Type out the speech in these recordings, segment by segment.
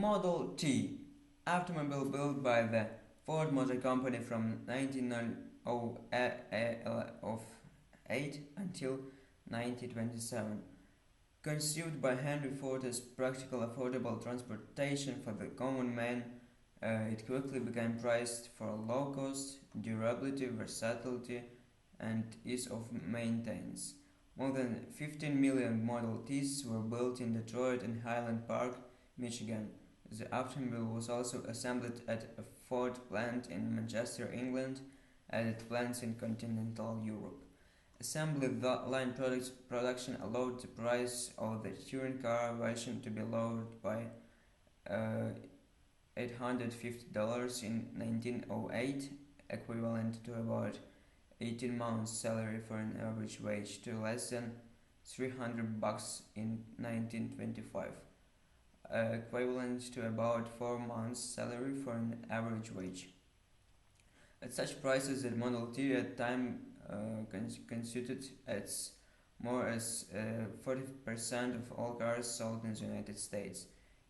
Model T, automobile built by the Ford Motor Company from 1908 until 1927. Conceived by Henry Ford as practical, affordable transportation for the common man, it quickly became prized for low cost, durability, versatility, and ease of maintenance. More than 15 million Model Ts were built in Detroit and Highland Park, Michigan. The automobile was also assembled at a Ford plant in Manchester, England, and at plants in continental Europe. Assembly line production allowed the price of the touring car version to be lowered by $850 in 1908, equivalent to about 18 months' salary for an average wage, to less than $300 in 1925, equivalent to about 4 months' salary for an average wage. At such prices, the Model T at time constituted as more as 40% of all cars sold in the United States.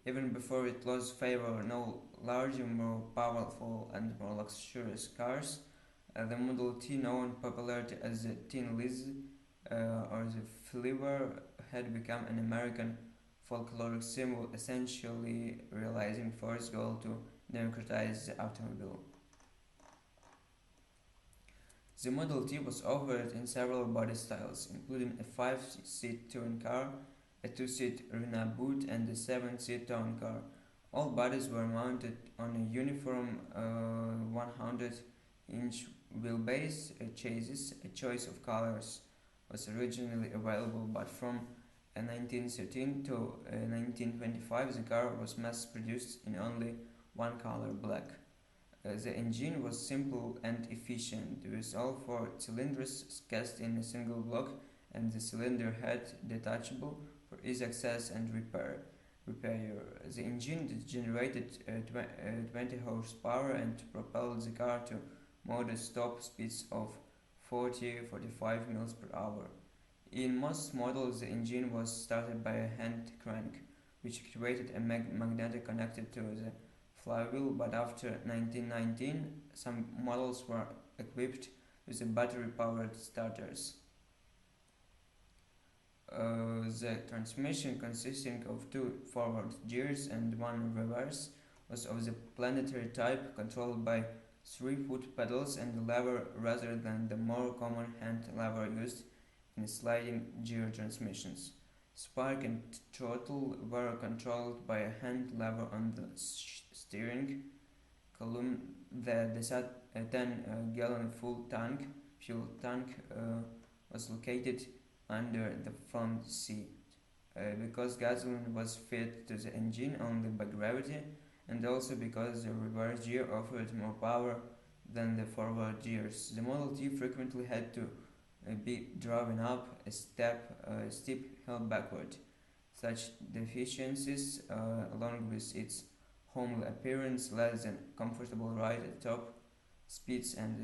Even before it lost favor, no larger, more powerful, and more luxurious cars, the Model T, known popularly as the Tin Lizzie or the Flivver, had become an American folkloric symbol, essentially realizing Ford's goal to democratize the automobile. The Model T was offered in several body styles, including a 5-seat touring car, a 2-seat Renault boot, and a 7-seat town car. All bodies were mounted on a uniform 100-inch wheelbase chassis. A choice of colors was originally available, but from 1913 to 1925 the car was mass-produced in only one color, black. The engine was simple and efficient, with all 4 cylinders cast in a single block and the cylinder head detachable for easy access and repair. The engine generated 20 horsepower and propelled the car to modest top speeds of 40-45 miles per hour. In most models, the engine was started by a hand crank, which activated a magnetic connected to the flywheel, but after 1919 some models were equipped with battery-powered starters. The transmission, consisting of 2 forward gears and 1 reverse, was of the planetary type, controlled by 3 foot pedals and a lever rather than the more common hand lever used in sliding gear transmissions. Spark and throttle were controlled by a hand lever on the steering column. The 10-gallon fuel tank was located under the front seat. Because gasoline was fed to the engine only by gravity, and also because the reverse gear offered more power than the forward gears, the Model T frequently had to be driven up a steep hill backward. Such deficiencies, along with its homely appearance, less than comfortable ride at top speeds, and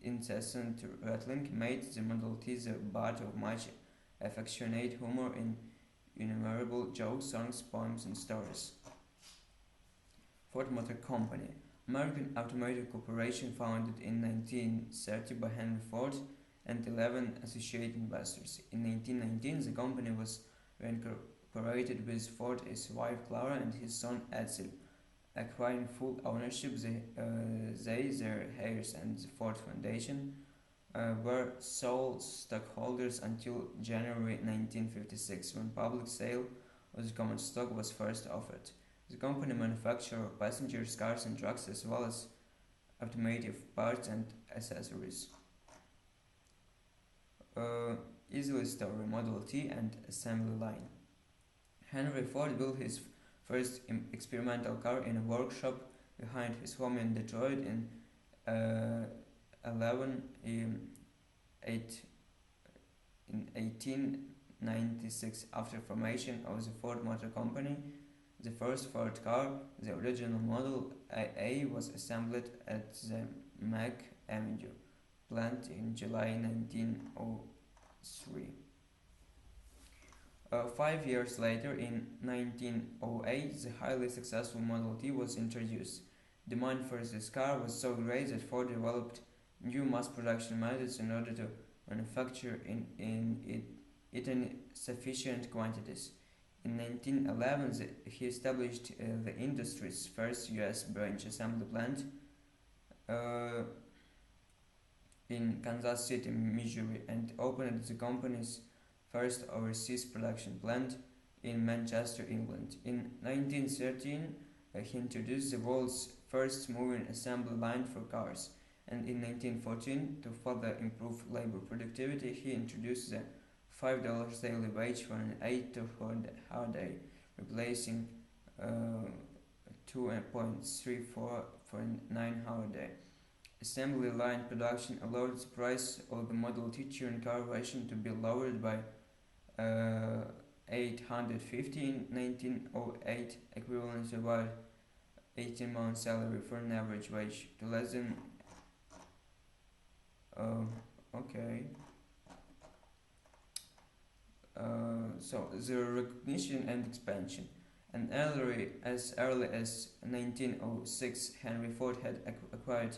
incessant rattling, made the Model T the butt of much affectionate humor in innumerable jokes, songs, poems, and stories. Ford Motor Company, American Automotive Corporation, founded in 1930 by Henry Ford and 11 associate investors. In 1919, the company was reincorporated with Ford, his wife Clara, and his son Edsel. Acquiring full ownership, their heirs, and the Ford Foundation were sole stockholders until January 1956, when public sale of the common stock was first offered. The company manufactured passenger cars and trucks, as well as automotive parts and accessories. Easily Story, Model T, and assembly line. Henry Ford built his first experimental car in a workshop behind his home in Detroit in 1896. After formation of the Ford Motor Company, the first Ford car, the original Model A, was assembled at the McAvenue plant in July 1903. 5 years later, in 1908, the highly successful Model T was introduced. Demand for this car was so great that Ford developed new mass production methods in order to manufacture it in sufficient quantities. In 1911, he established the industry's first US branch assembly plant uh, in Kansas City, Missouri, and opened the company's first overseas production plant in Manchester, England. In 1913, he introduced the world's first moving assembly line for cars, and in 1914, to further improve labor productivity, he introduced the $5 daily wage for an 8-hour day, replacing uh, 2.34 for a 9-hour day. Assembly line production allowed the price of the Model T touring car version to be lowered by uh, 850 in 1908, equivalent to about 18-month salary for an average wage, to less than okay. So the recognition and expansion. And as early as 1906, Henry Ford had acquired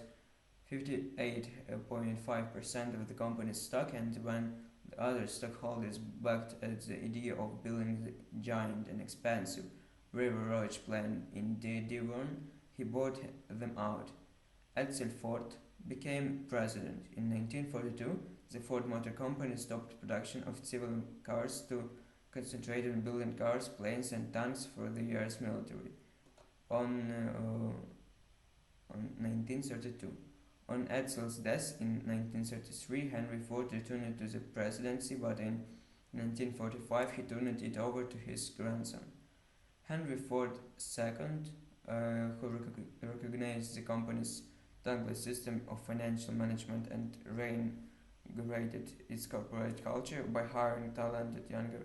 58.5% of the company's stock, and when the other stockholders backed at the idea of building the giant and expensive River Rouge plant in Devon, he bought them out. Edsel Ford became president. In 1942, the Ford Motor Company stopped production of civilian cars to concentrate on building cars, planes, and tanks for the US military. On 1932. On Edsel's death in 1933, Henry Ford returned to the presidency, but in 1945 he turned it over to his grandson, Henry Ford II, who recognized the company's thankless system of financial management and reinvigorated its corporate culture by hiring talented younger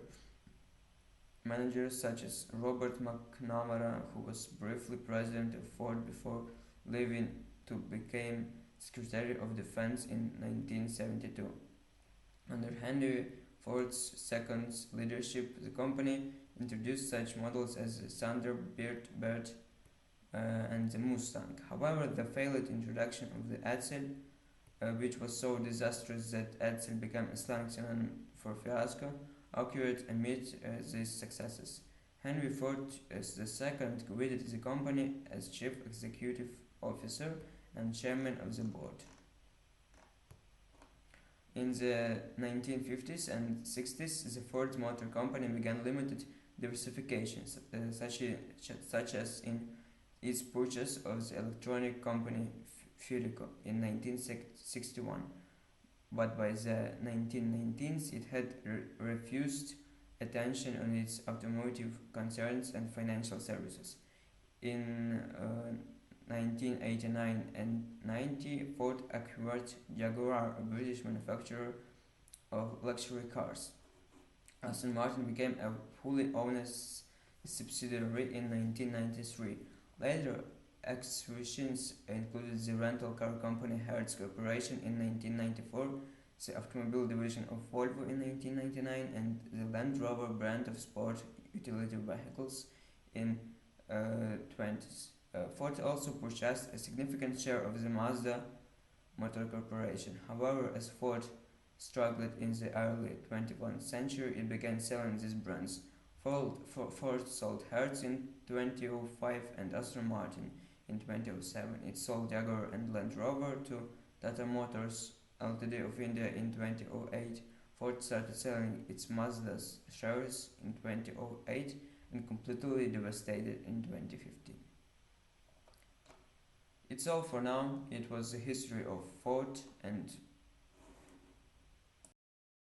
managers such as Robert McNamara, who was briefly president of Ford before leaving to become Secretary of Defense in 1972. Under Henry Ford's second's leadership, the company introduced such models as the Thunderbird and the Mustang. However, the failed introduction of the Edsel, which was so disastrous that Edsel became a slang synonym for fiasco, occurred amid these successes. Henry Ford II quitted the company as chief executive officer and chairman of the board. In the 1950s and 60s, the Ford Motor Company began limited diversification, such as in its purchase of the electronic company Furico in 1961. But by the 1990s, it had refused attention on its automotive concerns and financial services. In 1989 and 90, Ford acquired Jaguar, a British manufacturer of luxury cars. Aston Martin became a fully owned subsidiary in 1993. Later acquisitions included the rental car company Hertz Corporation in 1994, the automobile division of Volvo in 1999, and the Land Rover brand of sport utility vehicles in 20s. Ford also purchased a significant share of the Mazda Motor Corporation. However, as Ford struggled in the early 21st century, it began selling these brands. Ford sold Hertz in 2005 and Aston Martin in 2007. It sold Jaguar and Land Rover to Tata Motors Ltd of India in 2008. Ford started selling its Mazda's shares in 2008 and completely devastated in 2015. It's all for now. It was the history of Ford, and